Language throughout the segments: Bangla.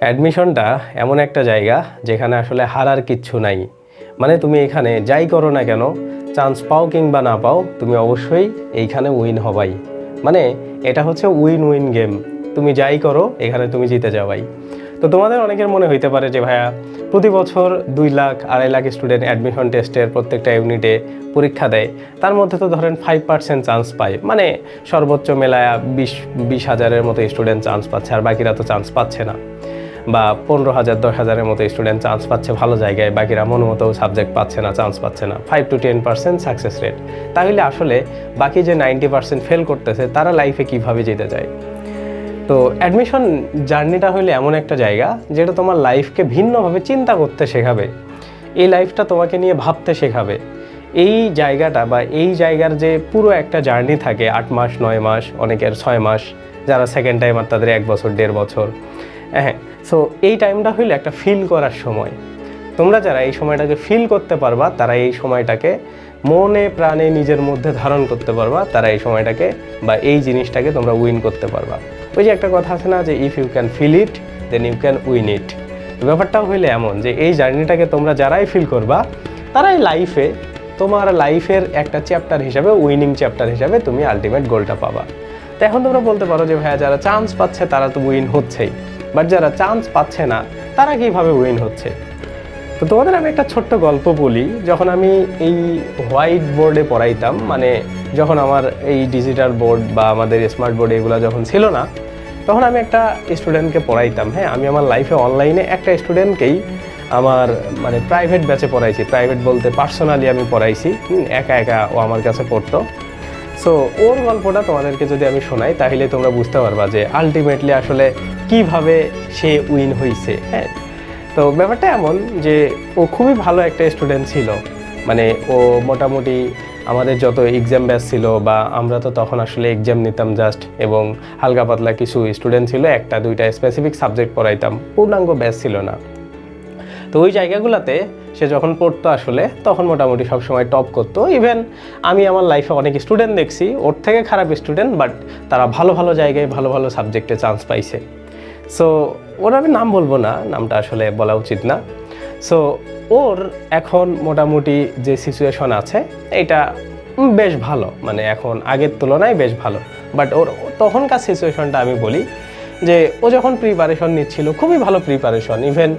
অ্যাডমিশনটা এমন একটা জায়গা যেখানে আসলে হারার কিচ্ছু নাই। মানে তুমি এখানে যাই করো না কেন, চান্স পাও কিংবা না পাও, তুমি অবশ্যই এইখানে উইন হবাই। মানে এটা হচ্ছে উইন উইন গেম। তুমি যাই করো এখানে তুমি জিতে যাবাই। তো তোমাদের অনেকের মনে হইতে পারে যে ভাইয়া, প্রতি বছর 2 লাখ 2.5 লাখ স্টুডেন্ট অ্যাডমিশন টেস্টের প্রত্যেকটা ইউনিটে পরীক্ষা দেয়, তার মধ্যে তো ধরেন 5% চান্স পায়। মানে সর্বোচ্চ মেলায়া 20,000-এর মতো স্টুডেন্ট চান্স পাচ্ছে, আর বাকিরা তো চান্স পাচ্ছে না। বা 15,000 10,000-এর মতো স্টুডেন্ট চান্স পাচ্ছে ভালো জায়গায়, বাকিরা মন মতো সাবজেক্ট পাচ্ছে না, চান্স পাচ্ছে না। 5 to 10% সাকসেস রেট। তাহলে আসলে বাকি যে 90% ফেল করতেছে তারা লাইফে কিভাবে যেতে যায়? তো অ্যাডমিশন জার্নিটা হইলে এমন একটা জায়গা যেটা তোমার লাইফকে ভিন্নভাবে চিন্তা করতে শেখাবে। এই লাইফটা তোমাকে নিয়ে ভাবতে শেখাবে। এই জায়গাটা বা এই জায়গার যে পুরো একটা জার্নি থাকে 8 মাস 9 মাস, অনেকের 6 মাস, যারা সেকেন্ড টাইমার তাদের 1 বছর 1.5 বছর। হ্যাঁ, সো এই টাইমটা হইলে একটা ফিল করার সময়। তোমরা যারা এই সময়টাকে ফিল করতে পারবা, তারা এই সময়টাকে মনে প্রাণে নিজের মধ্যে ধারণ করতে পারবা, তারা এই সময়টাকে বা এই জিনিসটাকে তোমরা উইন করতে পারবা। ওই যে একটা কথা আছে না, যে if you can feel it then you can win it. ব্যাপারটাও হইলে এমন যে এই জার্নিটাকে তোমরা যারাই ফিল করবা, তারাই লাইফে তোমার লাইফের একটা চ্যাপ্টার হিসাবে, উইনিং চ্যাপ্টার হিসাবে তুমি আলটিমেট গোলটা পাবা। তো এখন তোমরা বলতে পারো যে ভাইয়া, যারা চান্স পাচ্ছে তারা তো উইন হচ্ছেই, বাট যারা চান্স পাচ্ছে না তারা কীভাবে উইন হচ্ছে? তো তোমাদের আমি একটা ছোট্ট গল্প বলি। যখন আমি এই হোয়াইট বোর্ডে পড়াইতাম, মানে যখন আমার এই ডিজিটাল বোর্ড বা আমাদের স্মার্ট বোর্ড এগুলো যখন ছিল না, তখন আমি একটা স্টুডেন্টকে পড়াইতাম। হ্যাঁ, আমি আমার লাইফে অনলাইনে একটা স্টুডেন্টকেই আমার মানে প্রাইভেট ব্যাচে পড়াইছি। প্রাইভেট বলতে পার্সোনালি আমি পড়াইছি, একা একা ও আমার কাছে পড়তো। সো ওর গল্পটা তোমাদেরকে যদি আমি শোনাই, তাহলে তোমরা বুঝতে পারবা যে আলটিমেটলি আসলে কিভাবে সে উইন হয়েছে। হ্যাঁ, তো ব্যাপারটা এমন যে ও খুবই ভালো একটা স্টুডেন্ট ছিল। মানে ও মোটামুটি আমাদের যত এক্সাম ব্যাচ ছিল, বা আমরা তো তখন আসলে এক্সাম নিতাম জাস্ট, এবং হালকা পাতলা কিছু স্টুডেন্ট ছিল, 1-2টা স্পেসিফিক সাবজেক্ট পড়াইতাম, পূর্ণাঙ্গ ব্যাচ ছিল না। তো ওই জায়গাগুলোতে সে যখন পড়তো আসলে তখন মোটামুটি সবসময় টপ করতো। ইভেন আমি আমার লাইফে অনেক স্টুডেন্ট দেখছি ওর থেকে খারাপ স্টুডেন্ট, বাট তারা ভালো ভালো জায়গায় ভালো ভালো সাবজেক্টে চান্স পাইছে। সো ওর আমি নাম বলবো না, নামটা আসলে বলা উচিত না। সো ওর এখন মোটামুটি যে সিচুয়েশন আছে এটা বেশ ভালো, মানে এখন আগের তুলনায় বেশ ভালো। বাট ওর তখনকার সিচুয়েশনটা আমি বলি যে ও যখন প্রিপারেশন নিচ্ছিল, খুবই ভালো প্রিপারেশন। ইভেন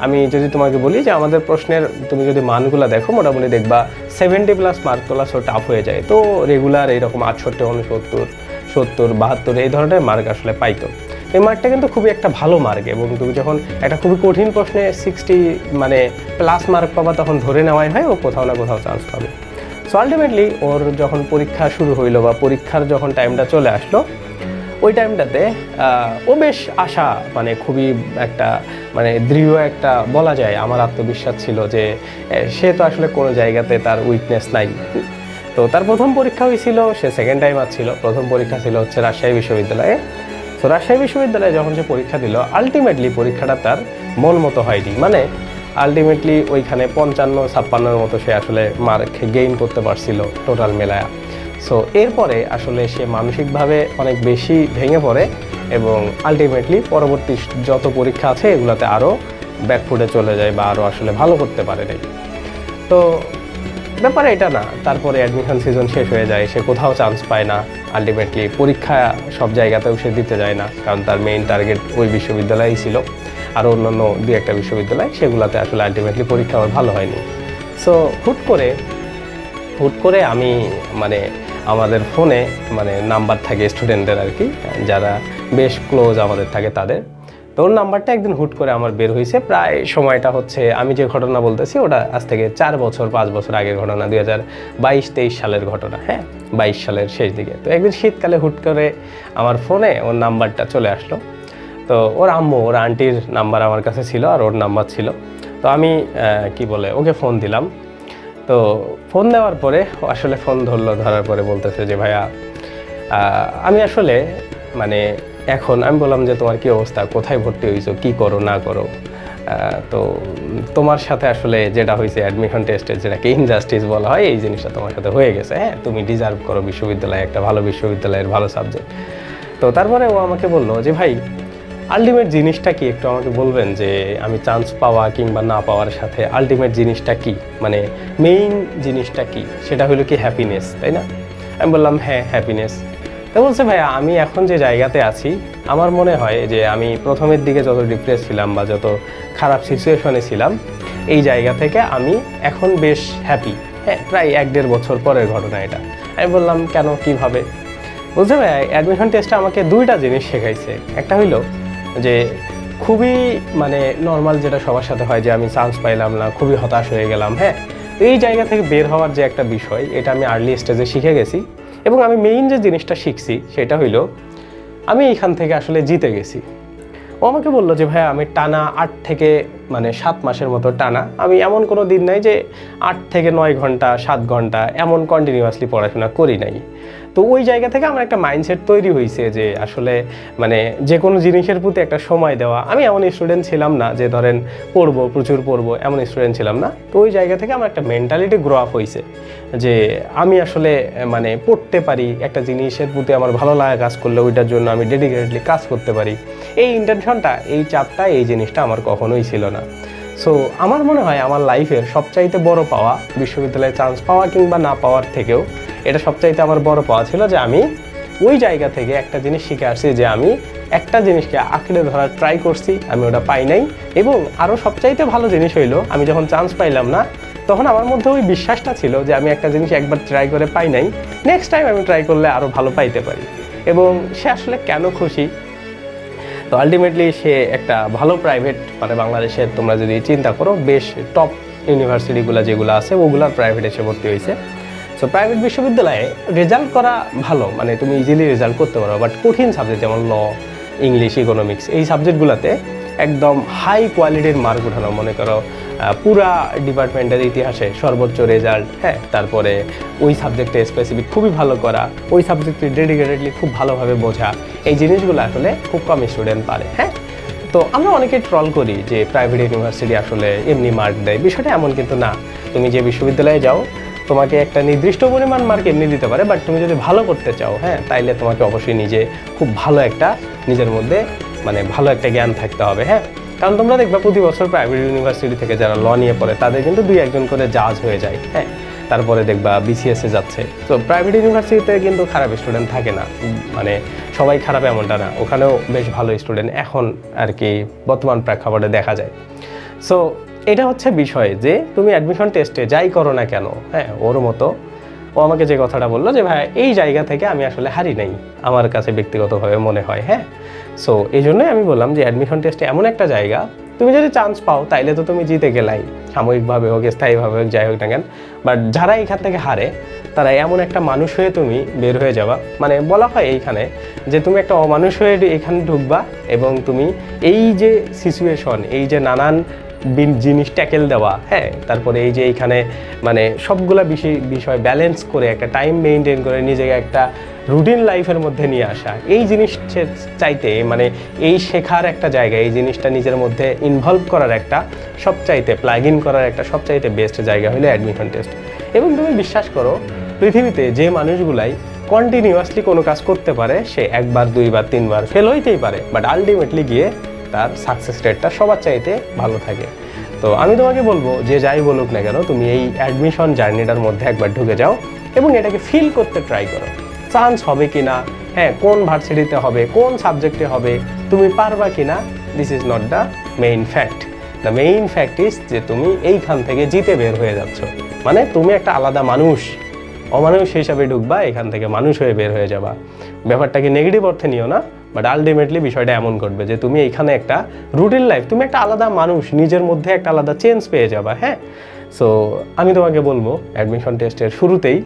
আমি যদি তোমাকে বলি যে আমাদের প্রশ্নের তুমি যদি মানগুলো দেখো, মোটামুটি দেখবা 70+ মার্ক তোলা সো টাফ হয়ে যায়। তো রেগুলার এইরকম 68, 69, 70, 72 এই ধরনের মার্ক আসলে পাইতো। এই মার্কটা কিন্তু খুবই একটা ভালো মার্ক, এবং তুমি যখন একটা খুবই কঠিন প্রশ্নে 60 মানে প্লাস মার্ক পাবা, তখন ধরে নেওয়াই হয় ও কোথাও না কোথাও চান্স পাবে। সো আলটিমেটলি ওর যখন পরীক্ষা শুরু হইলো বা পরীক্ষার যখন টাইমটা চলে আসলো, ওই টাইমটাতে ও বেশ আশা, মানে খুবই একটা মানে দৃঢ় একটা বলা যায় আমার আত্মবিশ্বাস ছিল যে সে তো আসলে কোনো জায়গাতে তার উইকনেস নাই। তো তার প্রথম পরীক্ষা হয়েছিল, সে সেকেন্ড টাইমার ছিল। প্রথম পরীক্ষা ছিল হচ্ছে রাজশাহী বিশ্ববিদ্যালয়ে। তো রাজশাহী বিশ্ববিদ্যালয়ে যখন সে পরীক্ষা দিল, আলটিমেটলি পরীক্ষাটা তার মন মতো হয়নি। মানে আলটিমেটলি ওইখানে 55-56-এর মতো সে আসলে মার্ক গেইন করতে পারছিল টোটাল মেলায়া। সো এরপরে আসলে সে মানসিকভাবে অনেক বেশি ভেঙে পড়ে, এবং আলটিমেটলি পরবর্তী যত পরীক্ষা আছে এগুলোতে আরও ব্যাকফুটে চলে যায়, বা আরও আসলে ভালো করতে পারে নাই। তো ব্যাপার এটা না, তারপরে অ্যাডমিশন সিজন শেষ হয়ে যায়, সে কোথাও চান্স পায় না। আলটিমেটলি পরীক্ষা সব জায়গাতেও সে দিতে যায় না, কারণ তার মেইন টার্গেট ওই বিশ্ববিদ্যালয়ই ছিল। আর অন্যান্য 2-1টা বিশ্ববিদ্যালয়, সেগুলোতে আসলে আলটিমেটলি পরীক্ষা আমার ভালো হয়নি। সো হুট করে আমি মানে আমাদের ফোনে মানে নাম্বার থাকে স্টুডেন্টদের আর কি, যারা বেশ ক্লোজ আমাদের থাকে তাদের। তো ওর নাম্বারটা একদিন হুট করে আমার বের হয়েছে। প্রায় সময়টা হচ্ছে, আমি যে ঘটনা বলতেছি ওটা আজ থেকে 4 বছর 5 বছর আগের ঘটনা, 2022-23 সালের ঘটনা। হ্যাঁ, 22 সালের শেষ দিকে। তো একদিন শীতকালে হুট করে আমার ফোনে ওর নাম্বারটা চলে আসলো। তো ওর আম্মু, ওর আন্টির নাম্বার আমার কাছে ছিল, আর ওর নাম্বার ছিল। তো আমি ওকে ফোন দিলাম। তো ফোন দেওয়ার পরে আসলে ফোন ধরার পরে বলতেছে যে ভাইয়া, আমি আসলে মানে এখন আমি বললাম যে তোমার কি অবস্থা, কোথায় ভর্তি হয়েছো, কি করো না করো। তো তোমার সাথে আসলে যেটা হয়েছে অ্যাডমিশন টেস্টে, যেটাকে ইনজাস্টিস বলা হয়, এই জিনিসটা তোমার সাথে হয়ে গেছে। হ্যাঁ, তুমি ডিজার্ভ করো বিশ্ববিদ্যালয়ে, একটা ভালো বিশ্ববিদ্যালয়ের ভালো সাবজেক্ট। তো তারপরে ও আমাকে বললো যে ভাই, আলটিমেট জিনিসটা কি একটু আমাকে বলবেন, যে আমি চান্স পাওয়া কিংবা না পাওয়ার সাথে আলটিমেট জিনিসটা কি, মানে মেইন জিনিসটা কি, সেটা হলো কি হ্যাপিনেস, তাই না? আমি বললাম হ্যাঁ হ্যাপিনেস। তো বলছে ভাইয়া আমি এখন যে জায়গাতে আছি আমার মনে হয় যে আমি প্রথমের দিকে যত ডিপ্রেস ছিলাম বা যত খারাপ সিচুয়েশনে ছিলাম, এই জায়গা থেকে আমি এখন বেশ হ্যাপি। হ্যাঁ, প্রায় 1-1.5 বছর পরের ঘটনা এটা। আমি বললাম কেন, কীভাবে? বুঝতে ভাইয়া অ্যাডমিশন টেস্টে আমাকে 2টা জিনিস শেখাইছে। একটা হইলো যে খুবই মানে নর্মাল যেটা সবার সাথে হয়, যে আমি চান্স পাইলাম না, খুবই হতাশ হয়ে গেলাম। হ্যাঁ, তো এই জায়গা থেকে বের হওয়ার যে একটা বিষয়, এটা আমি আর্লি স্টেজে শিখে গেছি। এবং আমি মেইন যে জিনিসটা শিখছি সেটা হইলো আমি এইখান থেকে আসলে জিতে গেছি। ও আমাকে বললো যে ভাইয়া আমি টানা 8 থেকে 7 মাসের মতো টানা, আমি এমন কোনো দিন নাই যে 8 থেকে 9 ঘন্টা 7 ঘন্টা এমন কন্টিনিউয়াসলি পড়াশোনা করি নাই। তো ওই জায়গা থেকে আমার একটা মাইন্ডসেট তৈরি হয়েছে যে আসলে যে কোনো জিনিসের প্রতি একটা সময় দেওয়া। আমি এমন স্টুডেন্ট ছিলাম না যে ধরেন পড়বো, প্রচুর পড়বো, এমন স্টুডেন্ট ছিলাম না। তো ওই জায়গা থেকে আমার একটা মেন্টালিটি গ্রো আপ হয়েছে যে আমি আসলে পড়তে পারি, একটা জিনিসের প্রতি আমার ভালো লাগা কাজ করলে ওইটার জন্য আমি ডেডিকেটেডলি কাজ করতে পারি। এই ইন্টেনশনটা, এই চাপটা, এই জিনিসটা আমার কখনোই ছিল না। সো আমার মনে হয় আমার লাইফের সবচাইতে বড় পাওয়া, বিশ্ববিদ্যালয়ে চান্স পাওয়া কিংবা না পাওয়ার থেকেও এটা সবচাইতে আমার বড় পাওয়া ছিল যে আমি ওই জায়গা থেকে একটা জিনিস শিখে আসছি, যে আমি একটা জিনিসকে আঁকড়ে ধরার ট্রাই করছি, আমি ওটা পাই নাই। এবং আরও সবচাইতে ভালো জিনিস হইলো আমি যখন চান্স পাইলাম না, তখন আমার মধ্যে ওই বিশ্বাসটা ছিল যে আমি একটা জিনিস একবার ট্রাই করে পাই নাই, নেক্সট টাইম আমি ট্রাই করলে আরও ভালো পাইতে পারি। এবং সে আসলে কেন খুশি, তো আলটিমেটলি সে একটা ভালো প্রাইভেট, বাংলাদেশের তোমরা যদি চিন্তা করো বেশ টপ ইউনিভার্সিটিগুলো যেগুলো আছে ওগুলার প্রাইভেট এসে ভর্তি হয়েছে। সো প্রাইভেট বিশ্ববিদ্যালয়ে রেজাল্ট করা ভালো, তুমি ইজিলি রেজাল্ট করতে পারো। বাট কঠিন সাবজেক্ট যেমন ল, ইংলিশ, ইকোনমিক্স, এই সাবজেক্টগুলোতে একদম হাই কোয়ালিটির মার্ক উঠানো, মনে করো পুরা ডিপার্টমেন্টের ইতিহাসে সর্বোচ্চ রেজাল্ট। হ্যাঁ, তারপরে ওই সাবজেক্টে স্পেসিফিক খুবই ভালো করা, ওই সাবজেক্টে ডেডিকেটেডলি খুব ভালোভাবে বোঝা, এই জিনিসগুলো আসলে খুব কম স্টুডেন্ট পারে। হ্যাঁ, তো আমরা অনেকে ট্রল করি যে প্রাইভেট ইউনিভার্সিটি আসলে এমনি মার্ক দেয়, বিষয়টা এমন কিন্তু না। তুমি যে বিশ্ববিদ্যালয়ে যাও তোমাকে একটা নির্দিষ্ট পরিমাণ মার্ক এমনি দিতে পারে, বাট তুমি যদি ভালো করতে চাও, হ্যাঁ, তাইলে তোমাকে অবশ্যই খুব ভালো একটা নিজের মধ্যে ভালো একটা জ্ঞান থাকতে হবে। হ্যাঁ, কারণ তোমরা দেখবে প্রতি বছর প্রাইভেট ইউনিভার্সিটি থেকে যারা ল নিয়ে পড়ে তাদের কিন্তু 2-1 করে জাজ হয়ে যায়। হ্যাঁ, তারপরে দেখবা বিসিএসে যাচ্ছে। তো প্রাইভেট ইউনিভার্সিটিতে কিন্তু খারাপ স্টুডেন্ট থাকে না, সবাই খারাপ এমনটা না, ওখানেও বেশ ভালো স্টুডেন্ট এখন আর কি বর্তমান প্রেক্ষাপটে দেখা যায়। সো এটা হচ্ছে বিষয় যে তুমি অ্যাডমিশন টেস্টে যাই করো না কেন, হ্যাঁ, ওর মতো ও আমাকে যে কথাটা বললো যে ভাই এই জায়গা থেকে আমি আসলে হারি নাই, আমার কাছে ব্যক্তিগতভাবে মনে হয়। হ্যাঁ, সো এই জন্যই আমি বললাম যে অ্যাডমিশন টেস্টে এমন একটা জায়গা, তুমি যদি চান্স পাও তাইলে তো তুমি জিতে গেলাই, সাময়িকভাবে হোক, স্থায়ীভাবে হোক, যাই হোক না কেন। বাট যারা এইখান থেকে হারে তারা এমন একটা মানুষ হয়ে তুমি বের হয়ে যাবা, বলা হয় এইখানে যে তুমি একটা অমানুষ হয়ে এখানে ঢুকবা এবং তুমি এই যে সিচুয়েশন, এই যে নানান জিনিস ট্যাকেল দেওয়া, হ্যাঁ, তারপরে এই যে এইখানে সবগুলা বিষয় ব্যালেন্স করে একটা টাইম মেনটেন করে নিজেকে একটা রুটিন লাইফের মধ্যে নিয়ে আসা, এই জিনিস চাইতে এই শেখার একটা জায়গা, এই জিনিসটা নিজের মধ্যে ইনভলভ করার একটা সবচাইতে প্লাগ ইন করার একটা সবচাইতে বেস্ট জায়গা হলো অ্যাডমিশন টেস্ট। এবং তুমি বিশ্বাস করো পৃথিবীতে যে মানুষগুলাই কন্টিনিউয়াসলি কোনো কাজ করতে পারে সে 1বার 2বার 3বার ফেল হইতেই পারে, বাট আলটিমেটলি গিয়ে তার সাকসেস রেটটা সবার চাইতে ভালো থাকে। তো আমি তোমাকে বলবো যে যাই বলুক না কেন তুমি এই অ্যাডমিশন জার্নিটার মধ্যে একবার ঢুকে যাও এবং এটাকে ফিল করতে ট্রাই করো, চান্স হবে কি না, হ্যাঁ, কোন ভার্সিটিতে হবে, কোন সাবজেক্টে হবে, তুমি পারবা কি না, this is not the main fact. The main fact is যে তুমি এইখান থেকে জিতে বের হয়ে যাচ্ছ, তুমি একটা আলাদা মানুষ, অমানুষ হিসাবে ঢুকবা, এখান থেকে মানুষ হয়ে বের হয়ে যাবা। ব্যাপারটাকে নেগেটিভ অর্থে নিও না, বাট আলটিমেটলি বিষয়টা এমন ঘটবে যে তুমি এইখানে একটা রুটিন লাইফ, তুমি একটা আলাদা মানুষ, নিজের মধ্যে একটা আলাদা চেঞ্জ পেয়ে যাবা। হ্যাঁ, সো আমি তোমাকে বলবো অ্যাডমিশন টেস্টের শুরুতেই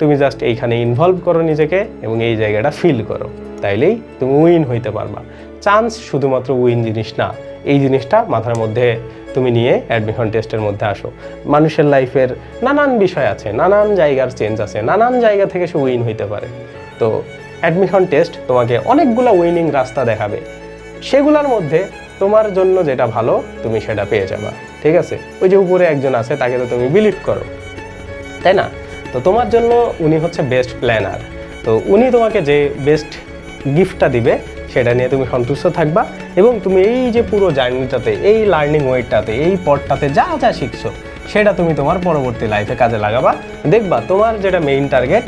তুমি জাস্ট এইখানে ইনভলভ করো নিজেকে এবং এই জায়গাটা ফিল করো, তাইলেই তুমি উইন হইতে পারবা। চান্স শুধুমাত্র উইন জিনিস না, এই জিনিসটা মাথার মধ্যে তুমি নিয়ে অ্যাডমিশন টেস্টের মধ্যে আসো। মানুষের লাইফের নানান বিষয় আছে, নানান জায়গার চেঞ্জ আছে, নানান জায়গা থেকে সে উইন হইতে পারে। তো অ্যাডমিশন টেস্ট তোমাকে অনেকগুলো উইনিং রাস্তা দেখাবে, সেগুলোর মধ্যে তোমার জন্য যেটা ভালো তুমি সেটা পেয়ে যাবা। ঠিক আছে, ওই যে উপরে একজন আছে তাকে তো তুমি বিলিভ করো, তাই না? তো তোমার জন্য উনি হচ্ছে বেস্ট প্ল্যানার, তো উনি তোমাকে যে বেস্ট গিফটটা দিবে সেটা নিয়ে তুমি সন্তুষ্ট থাকবা এবং তুমি এই যে পুরো জার্নিটাতে, এই লার্নিং ওয়েটাতে, এই পথটাতে যা যা শিখছো সেটা তুমি তোমার পরবর্তী লাইফে কাজে লাগাবা। দেখবা তোমার যেটা মেইন টার্গেট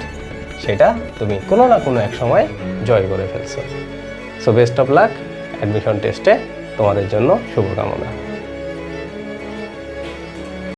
সেটা তুমি কোনো না কোনো এক সময় জয় করে ফেলছো। So best of luck admission টেস্টে, তোমাদের জন্য শুভকামনা।